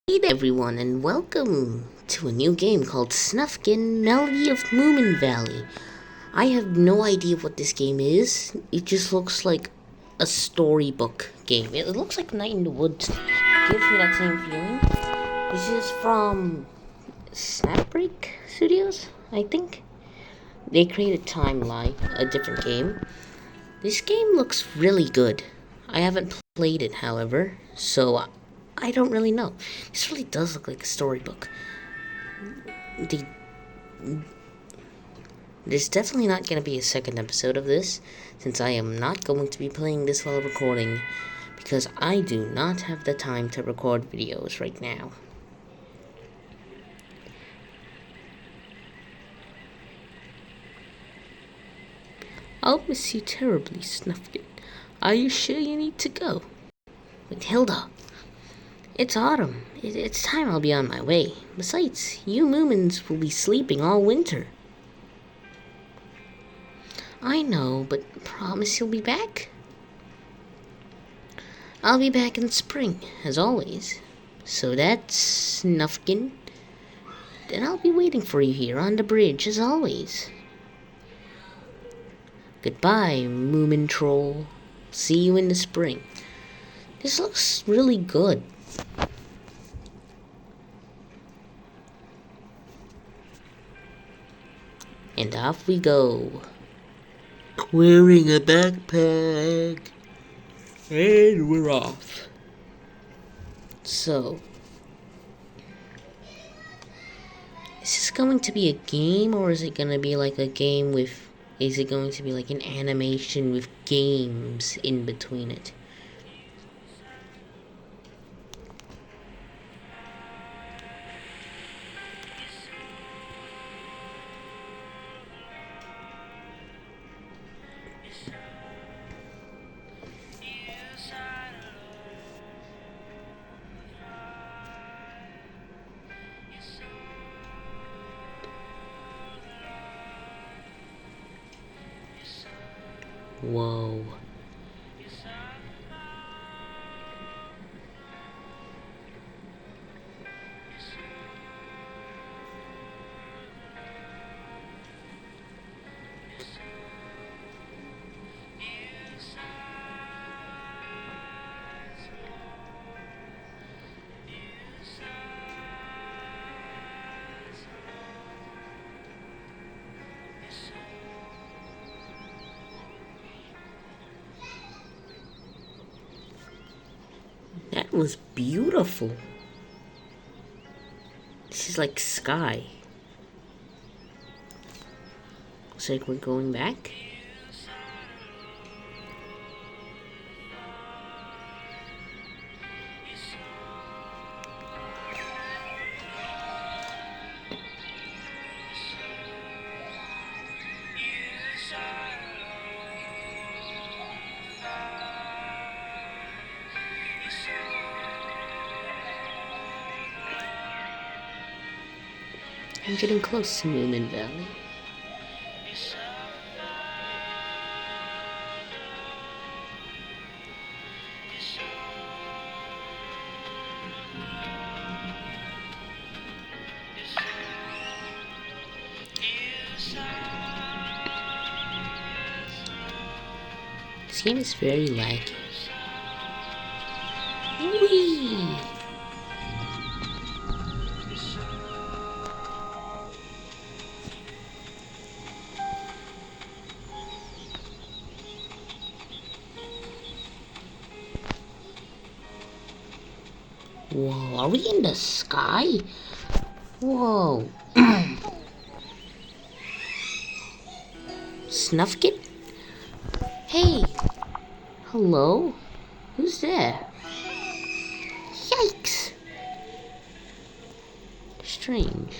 Hey there everyone, and welcome to a new game called Snufkin Melody of Moominvalley. I have no idea what this game is. It just looks like a storybook game. It looks like Night in the Woods. Gives me that same feeling. This is from Snapbreak Studios, I think. They created Timeline, a different game. This game looks really good. I haven't played it, however, so I don't really know. This really does look like a storybook. There's definitely not going to be a second episode of this, since I am not going to be playing this while recording, because I do not have the time to record videos right now. I'll miss you terribly, Snufkin. Are you sure you need to go? Wait, Hilda. It's autumn. It's time I'll be on my way. Besides, you Moomins will be sleeping all winter. I know, but promise you'll be back? I'll be back in spring, as always. So that's Snufkin. Then I'll be waiting for you here on the bridge, as always. Goodbye, Moomin Troll. See you in the spring. This looks really good. And off we go. Wearing a backpack. And we're off. So, is this going to be a game, or is it going to be like a game with... Is it going to be like an animation with games in between it? Whoa. That was beautiful. This is like sky. Looks like we're going back. I'm getting close to Moominvalley. This game is very laggy. Whee! Whoa, are we in the sky? Whoa. Snufkin? Hey! Hello? Who's there? Yikes! Strange.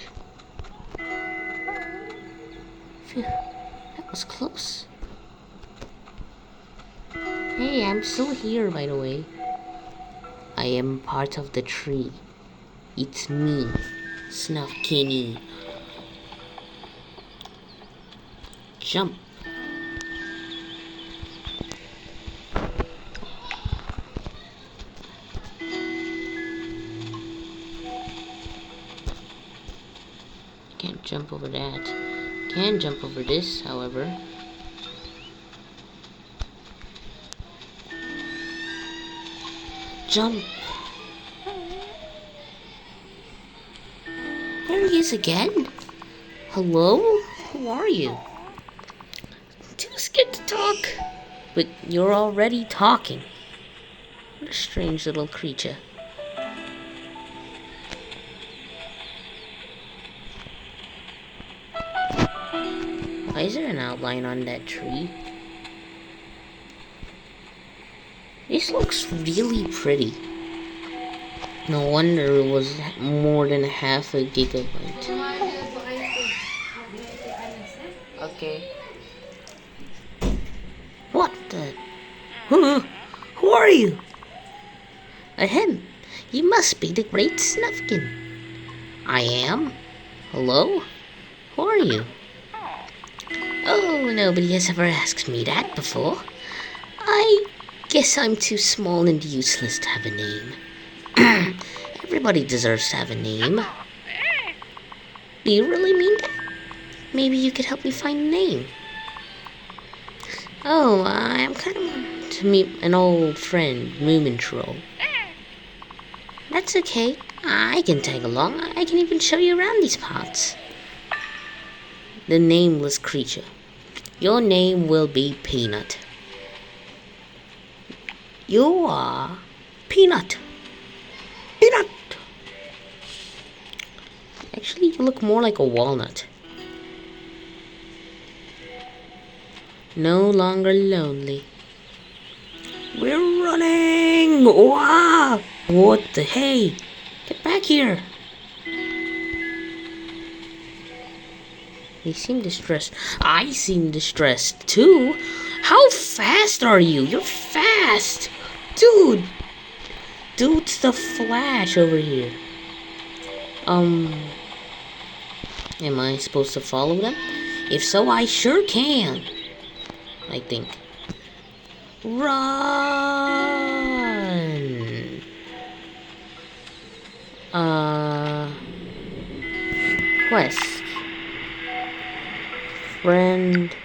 Phew, that was close. Hey, I'm still here, by the way. I am part of the tree. It's me, Snufkin. Jump. Can't jump over that. Can jump over this, however. Jump. There he is again. Hello? Who are you? Too scared to talk. But you're already talking. What a strange little creature. Why is there an outline on that tree? This looks really pretty. No wonder it was more than half a gigabyte. Okay. What the? Who are you? Ahem. You must be the great Snufkin. I am. Hello? Who are you? Oh, nobody has ever asked me that before. I guess I'm too small and useless to have a name. Everybody deserves to have a name. Do you really mean that? Maybe you could help me find a name. Oh, I'm kind of to meet an old friend, Moomin Troll. That's okay. I can tag along. I can even show you around these parts. The nameless creature. Your name will be Peanut. You are Peanut. Peanut! Actually, you look more like a walnut. No longer lonely. We're running! Wow! What the hey? Get back here! They seem distressed. I seem distressed too. How fast are you? You're fast! Dude! Dude's the Flash over here. Am I supposed to follow them? If so, I sure can. I think. Run! Quest. Friend.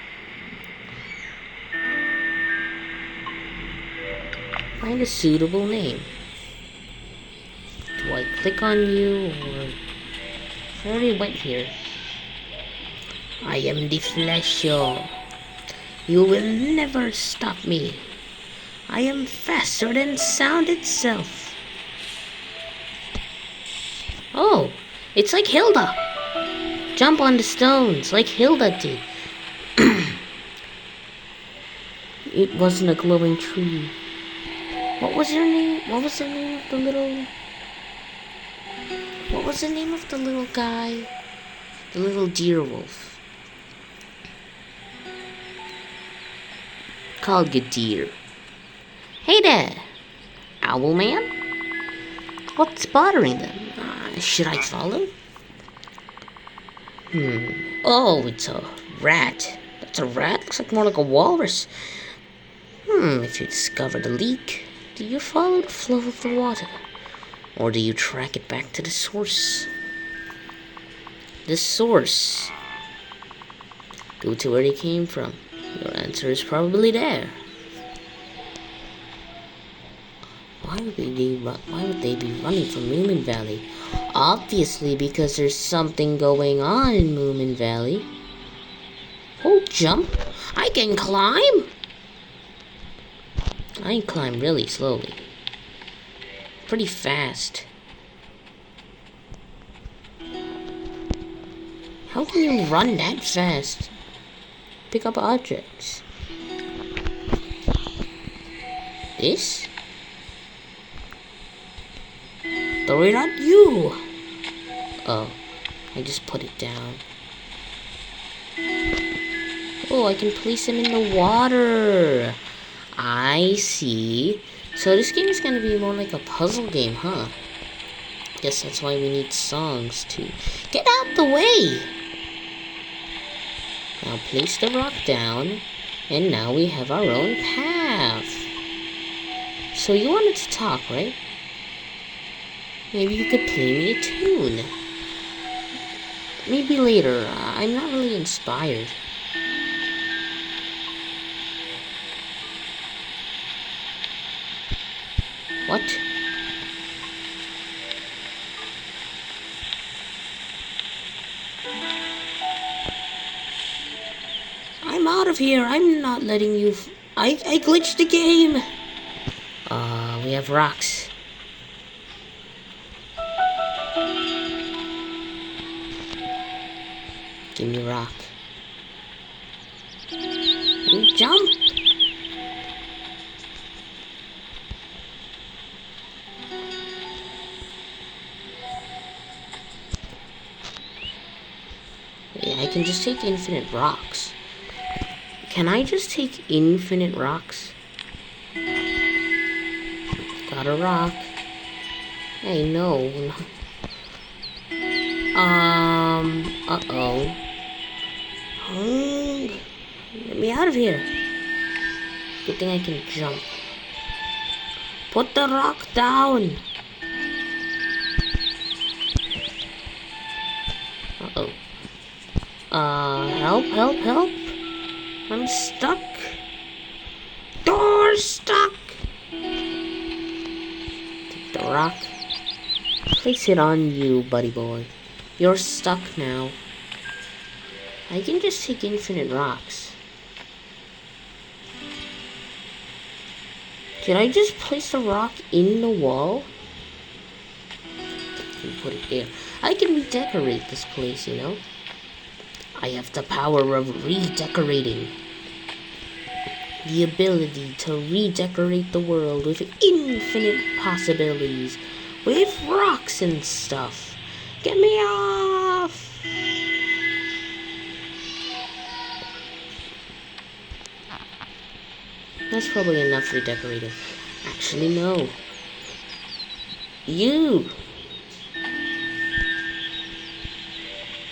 Find a suitable name. Do I click on you or... I already went here. I am the Flasher. You will never stop me. I am faster than sound itself. Oh, it's like Hilda. Jump on the stones like Hilda did. It wasn't a glowing tree. What was your name? What was the name of the little... What was the name of the little guy? The little deer wolf. Called Gadir. Hey there, Owl Man. What's bothering them? Should I follow? Oh, it's a rat. That's a rat? Looks like more like a walrus. If you discover the leak, do you follow the flow of the water? Or do you track it back to the source? The source. Go to where it came from. Your answer is probably there. Why would they be running from Moominvalley? Obviously because there's something going on in Moominvalley. Oh, jump! I can climb! I climb really slowly. Pretty fast. How can you run that fast? Pick up objects. This? Throw it at you! Oh, I just put it down. Oh, I can place them in the water. I see. So this game is going to be more like a puzzle game, huh? Guess that's why we need songs too. Get out the way! Now place the rock down, and now we have our own path. So you wanted to talk, right? Maybe you could play me a tune. Maybe later. I'm not really inspired. What? I'm out of here. I'm not letting you. I glitched the game. We have rocks. Give me a rock. Jump. Yeah, I can just take infinite rocks. Can I just take infinite rocks? Got a rock. Hey, no. Uh-oh. Get me out of here. Good thing I can jump. Put the rock down. Uh-oh. Help. I'm stuck. Door stuck. Take the rock. Place it on you, buddy boy. You're stuck now. I can just take infinite rocks. Did I just place the rock in the wall? And put it there. I can redecorate this place, you know? I have the power of redecorating. The ability to redecorate the world with infinite possibilities. With rocks and stuff. Get me off! That's probably enough redecorating. Actually, no. You!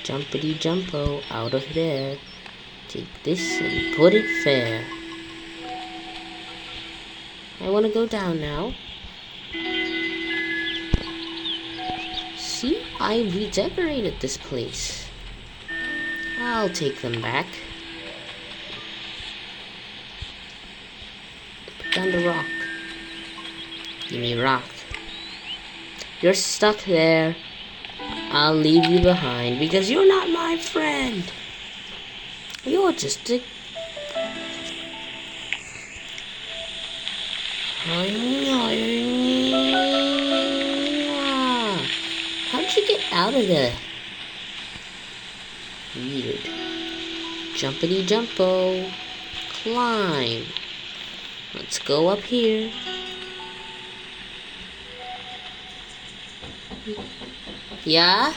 Jumpity jumpo, out of there. Take this and put it fair. I want to go down now. See, I redecorated this place. I'll take them back. Put down the rock. Give me rock. You're stuck there. I'll leave you behind because you're not my friend. You're just a... How'd you get out of there? Weird. Jumpity jumpo. Climb. Let's go up here. Yeah?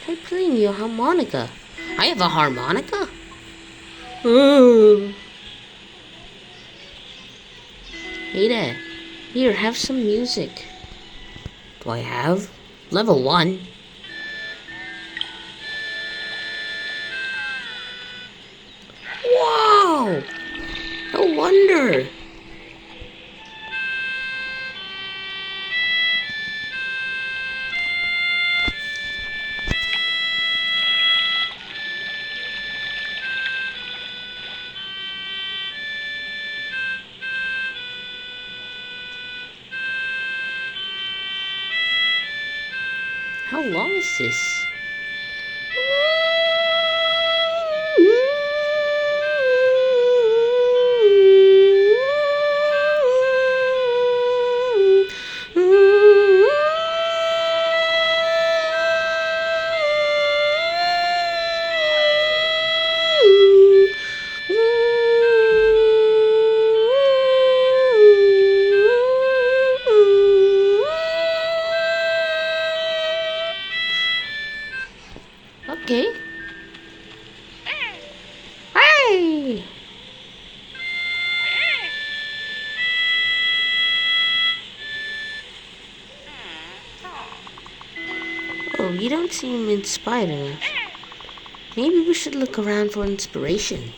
Try playing your harmonica. I have a harmonica? Hey there. Here, have some music. Do I have? Level 1. Whoa! No wonder. How long is this? Okay. Hey! Oh, you don't seem inspired enough. Maybe we should look around for inspiration.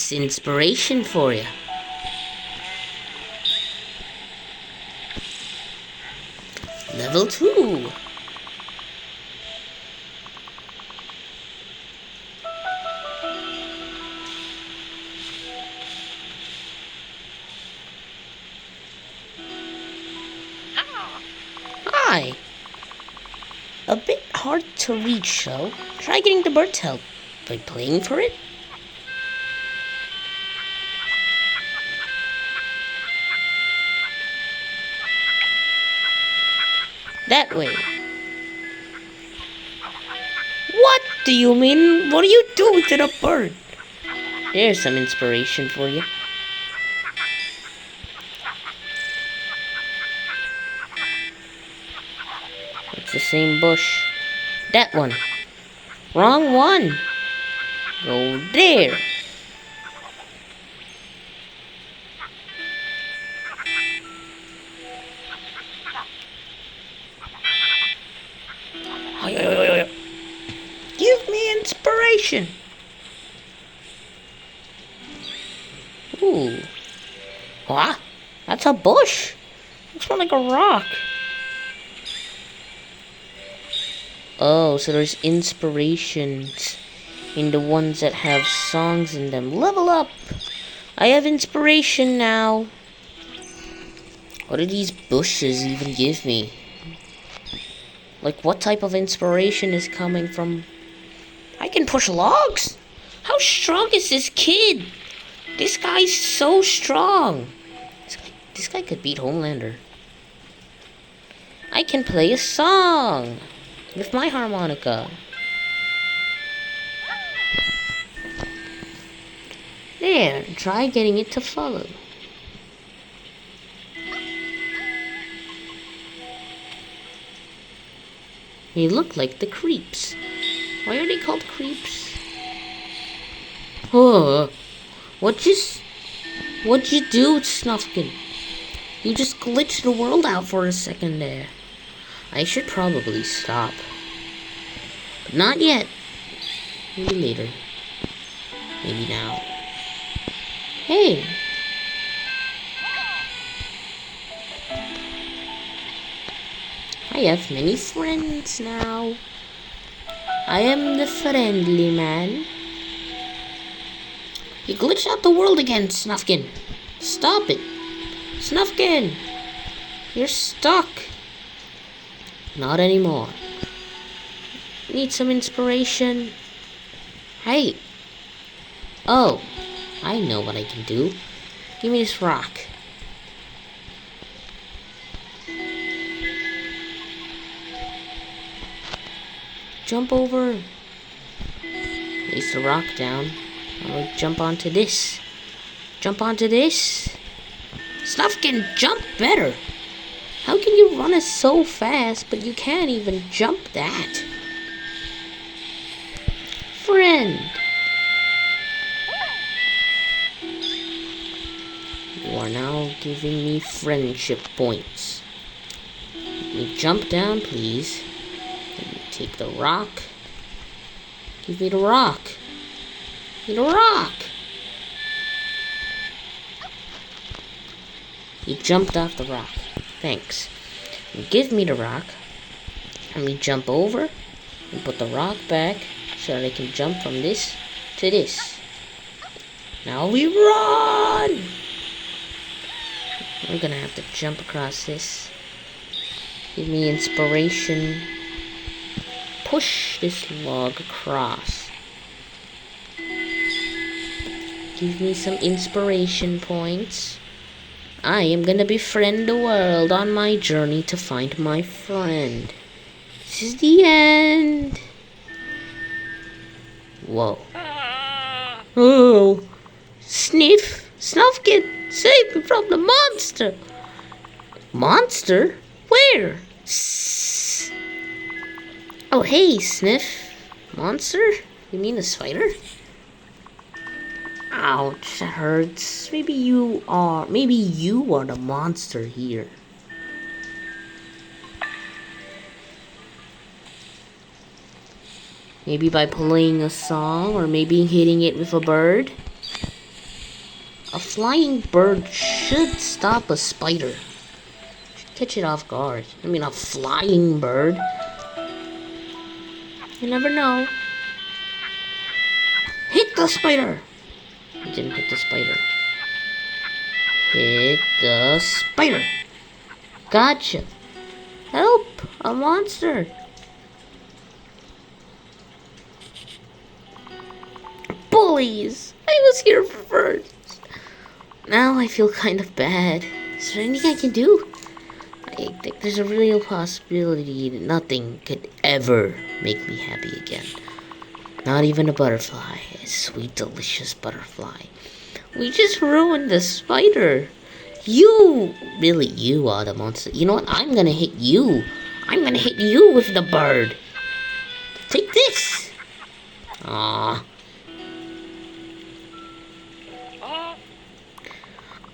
That's inspiration for you. Level 2. Hi. A bit hard to reach, though. Try getting the bird's help by playing for it. That way. What do you mean? What are you doing to the bird? There's some inspiration for you. It's the same bush. That one. Wrong one. Go there. Give me inspiration. Ooh. What? That's a bush. Looks more like a rock. Oh, so there's inspirations in the ones that have songs in them. Level up! I have inspiration now. What do these bushes even give me? Like, what type of inspiration is coming from... I can push logs? How strong is this kid? This guy's so strong. This guy could beat Homelander. I can play a song with my harmonica. There, try getting it to follow. They look like the creeps. Why are they called creeps? Oh, what'd you do, Snufkin? You just glitched the world out for a second there. I should probably stop. But not yet. Maybe later. Maybe now. Hey! I have many friends now. I am the friendly man. You glitched out the world again, Snufkin. Stop it. Snufkin! You're stuck. Not anymore. Need some inspiration? Hey! Oh, I know what I can do. Give me this rock. Jump over. Place the rock down. I'll jump onto this. Jump onto this. Snufkin, jump better. How can you run it so fast, but you can't even jump that? Friend. You are now giving me friendship points. Let me jump down, please. Let me take the rock. Give me the rock. Give me the rock. You jumped off the rock. Thanks. You give me the rock. Let me jump over and put the rock back so that I can jump from this to this. Now we run! We're gonna have to jump across this. Give me inspiration. Push this log across. Give me some inspiration points. I am gonna befriend the world on my journey to find my friend. This is the end. Whoa. Oh. Snufkin, save me from the monster. Monster? Where? Sss. Oh, hey, Sniff. Monster? You mean a spider? Ouch, that hurts. Maybe you are the monster here. Maybe by playing a song, or maybe hitting it with a bird. A flying bird should stop a spider. Should catch it off guard. I mean, a flying bird. You never know. Hit the spider! He didn't hit the spider. Hit the spider! Gotcha! Help! A monster! Bullies! I was here first! Now I feel kind of bad. Is there anything I can do? I think there's a real possibility that nothing could ever make me happy again. Not even a butterfly. A sweet, delicious butterfly. We just ruined the spider. You are the monster. You know what? I'm gonna hit you. I'm gonna hit you with the bird. Take this. Aww.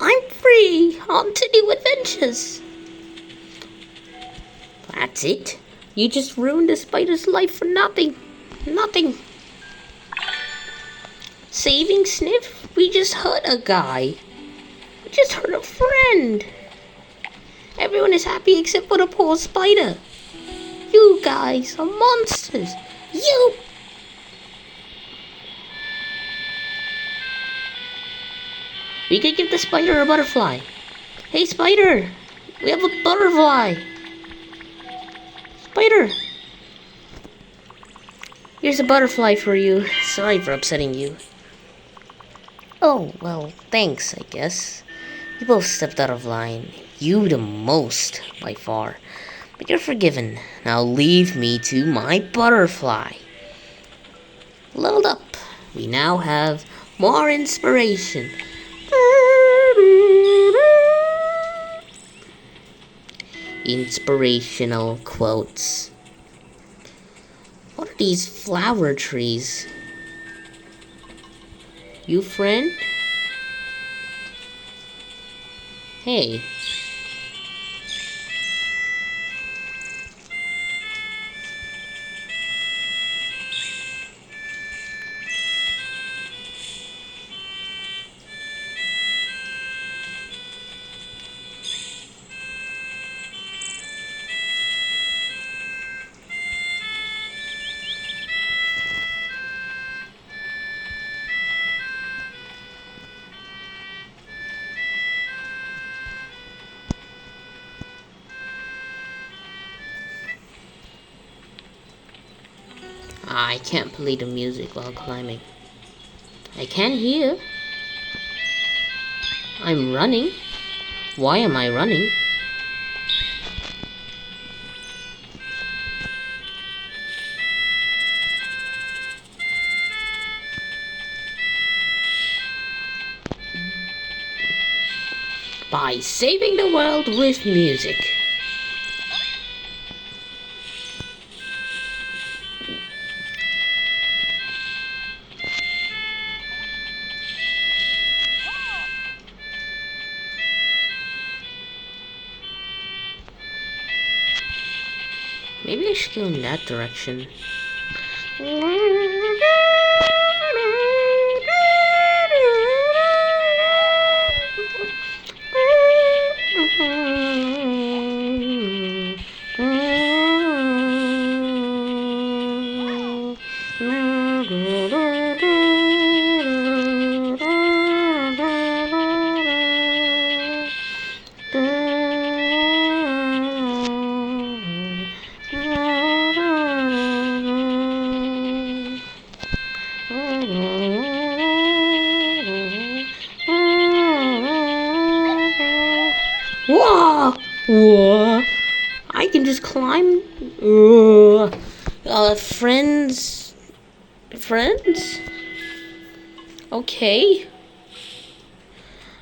I'm free. On to new adventures. That's it. You just ruined the spider's life for nothing. Nothing. Saving Sniff? We just hurt a guy. We just hurt a friend. Everyone is happy except for the poor spider. You guys are monsters. You! We could give the spider a butterfly. Hey, spider! We have a butterfly. Spider! Here's a butterfly for you. Sorry for upsetting you. Oh, well, thanks, I guess. You both stepped out of line. You the most, by far. But you're forgiven. Now leave me to my butterfly. Leveled up. We now have more inspiration. Inspirational quotes. What are these flower trees? You friend? Hey. I can't play the music while climbing. I can hear. I'm running. Why am I running? By saving the world with music. Maybe I should go in that direction. Whoa! Whoa! I can just climb. Friends. Friends? Okay.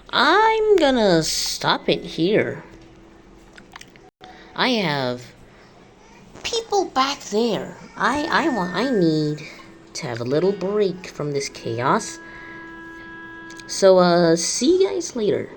I'm gonna stop it here. I have people back there. I need to have a little break from this chaos. So, see you guys later.